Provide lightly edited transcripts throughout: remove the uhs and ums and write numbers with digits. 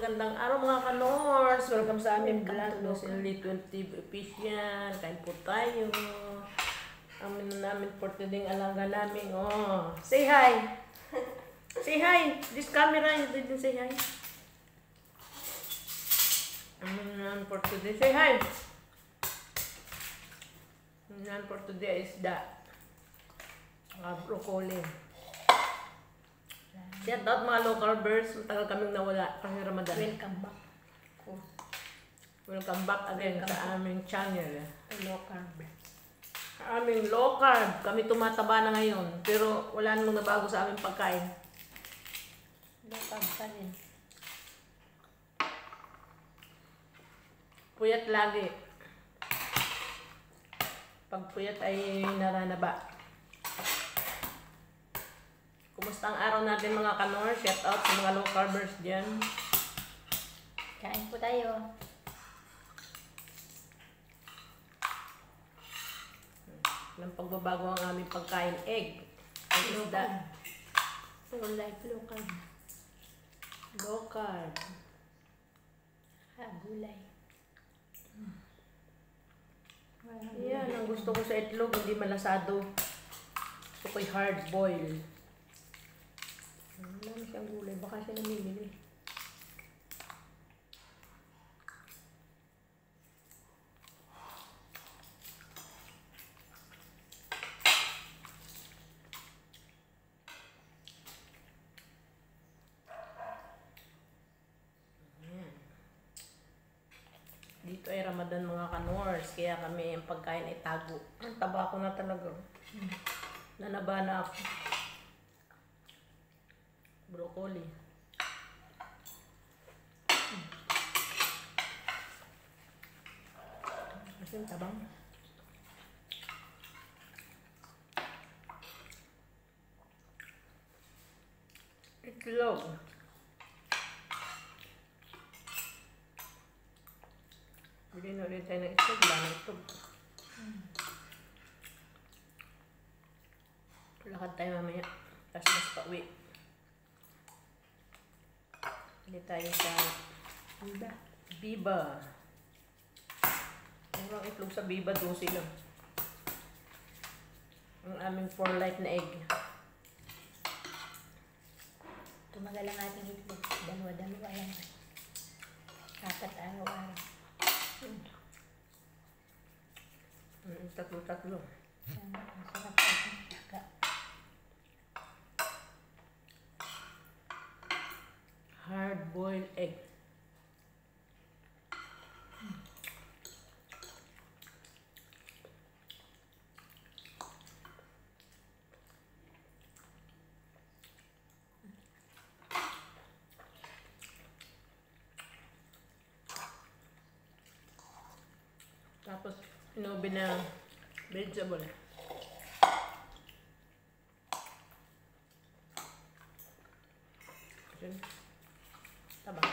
magandang araw mga kanors. Welcome sa aming vlog. Lucinely 20 Official. Kain po tayo. Amin na namin for today alaga namin. Oh, say hi. Say hi. This camera, you didn't say hi. Amin na namin for today. Say hi. Amin na namin for today is the broccoli. Shout out mga local birds. Matagal kaming nawala kasi Ramadan. Welcome back. Welcome back again sa aming channel. Local birds. Sa aming low carb. Kami tumataba na ngayon. Pero wala namang nabago sa aming pagkain. Local pa rin. Puyat lagi. Pag puyat ay naranaba. Kumusta ang araw natin mga kanor? Shout out sa mga low carbers dyan. Kain po tayo. Walang pagbabago ang aming pagkain. Egg. Ang isda. Full life local. Low carb. Gulay. Yan, ang gusto ko sa itlog, hindi malasado. Gusto ko'y hard boil. Wala na siyang gulay. Baka siya namimili. Dito ay Ramadan mga kanors. Kaya kami ang pagkain ay tago. Ang taba ko na talaga. Nanaba na ako. Broccoli. Kasi tabang. Itlog. Bili na ulit tayo ng itlog. Wala ng itlog. Lakad tayo mamaya. Tapos mas pauwi. Bili tayo sa Biba. Murang itlog sa Biba, 12 lang. Ang aming 4 life na egg. Tumagal ang ating itlog. Dalawa-dalawa lang. 4 araw-araw. Tatlo-tatlo. Ang sarap ating saka. Hard-boiled egg. Tapos, inubi na vegetable. Ayan. Taba.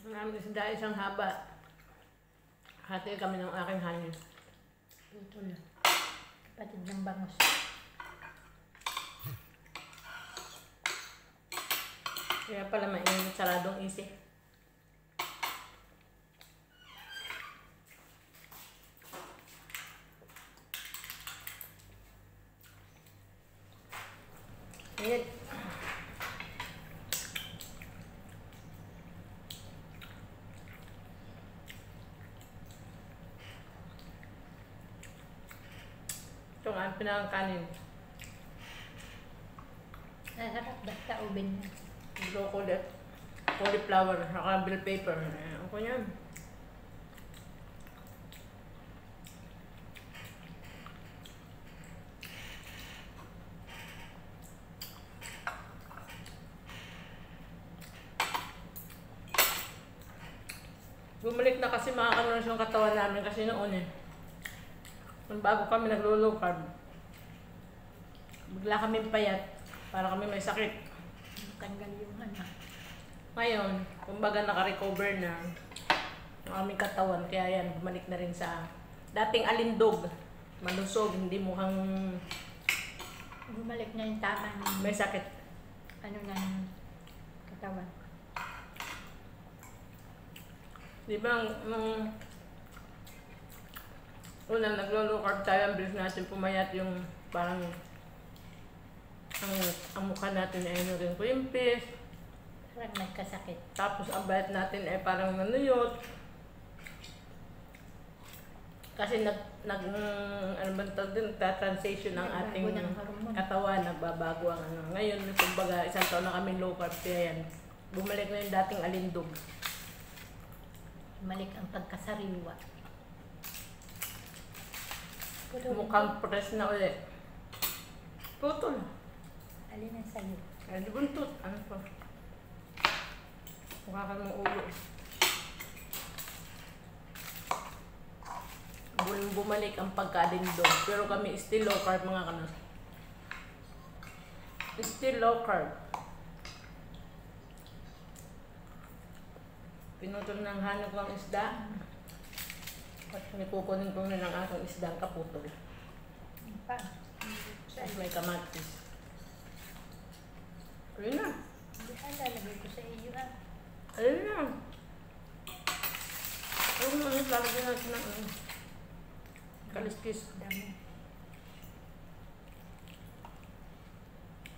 Ang aming isda isang haba. Hati kami ng aking hangin. Putol. Kapatid ng bangus. Kaya pala mainit saradong isi. Ayan. Ito nga ang pinakakanin. Nasarap basta ubin na. Broccoli, cauliflower, saka bell pepper. Ako yan. Bumalik na kasi mga kanons yung katawan namin kasi noon eh. Nung bago kami naglo-low carb. Bigla kami payat para kami may sakit. Tanggal yung ano. Ngayon, kumbaga naka-recover na ang aming katawan. Kaya yan, bumalik na rin sa dating alindog. malusog, hindi mukhang Bumalik na yung tama ng may sakit. ano ng katawan. Di ba, nung unang naglo-low carb tayo, ang bilis natin pumayat yung parang ang mukha natin ay ano rin kuyimpis. Parang nagkasakit. Tapos ang bayat natin ay parang nanuyot. Kasi ano ba tawag din, transition ng ating Nagbago ng hormone. katawan, nagbabago ang ano. Ngayon, kumbaga, isang taon na kami low carb, kaya yan. Bumalik na yung dating alindog. Bumalik ang pagkasariwa. Mukhang press na ulit. Putol. Alin ang sa'yo? Ay, di buntot. Ano pa? Mukha ka ng ulo. Bumalik ang pagka-alindog. Pero kami still low carb mga kanos. Still low carb. Pinutol ng hanap ng isda. At kukunin ko na ng aking isda ang kaputol. Ano pa? At may kamatis. Ayun na. Hindi ka lalagay ko sa iyo ha. Ayun na. Ayun na. Lalagyan natin ng kaliskis. Dami.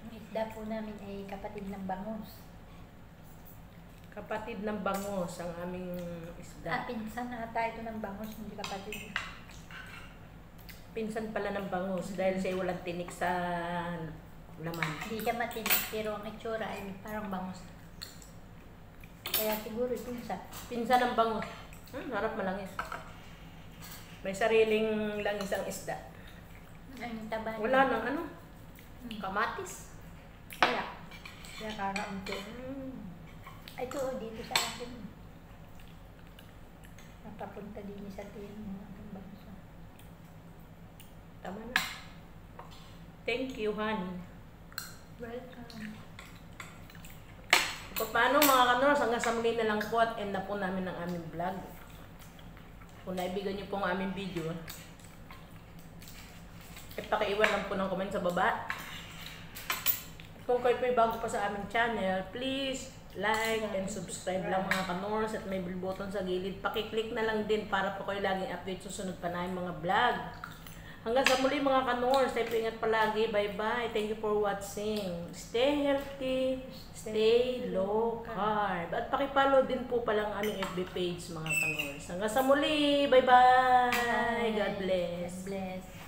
Ang isda po namin ay kapatid ng bangus. Kapatid ng bangus ang aming isda. Pinsan na ata ito ng bangus, hindi kapatid. Pinsan pala ng bangus dahil siya walang tinik sa laman. Hindi siya matinik, pero ang itsura ay parang bangus. Kaya siguro pinsan. Pinsan ng bangus. Harap malangis. May sariling langis ang isda. Ang taba. Wala nang ano. Kamatis. Kaya kakaunti. Ito dito sa akin. Napapunta din sa tiyan mo ang bangus. Tama na. Thank you, honey. Welcome. Paano mga kanors, hanggang sa muli na lang po at end na po namin ang aming vlog. Kung naibigan niyo po ang aming video, pakiiwan lang po ng comment sa baba. Kung kayo po bago pa sa aming channel, please like and subscribe lang mga kanors at may bell button sa gilid. Pakiclick na lang din para po kayo laging update susunod pa na yung mga vlog. Hanggang sa muli mga kanors, tayo po ingat palagi. Bye-bye. Thank you for watching. Stay healthy, stay low carb. At pakipollow din po palang aming FB page mga kanors. Hanggang sa muli. Bye-bye. God bless. God bless.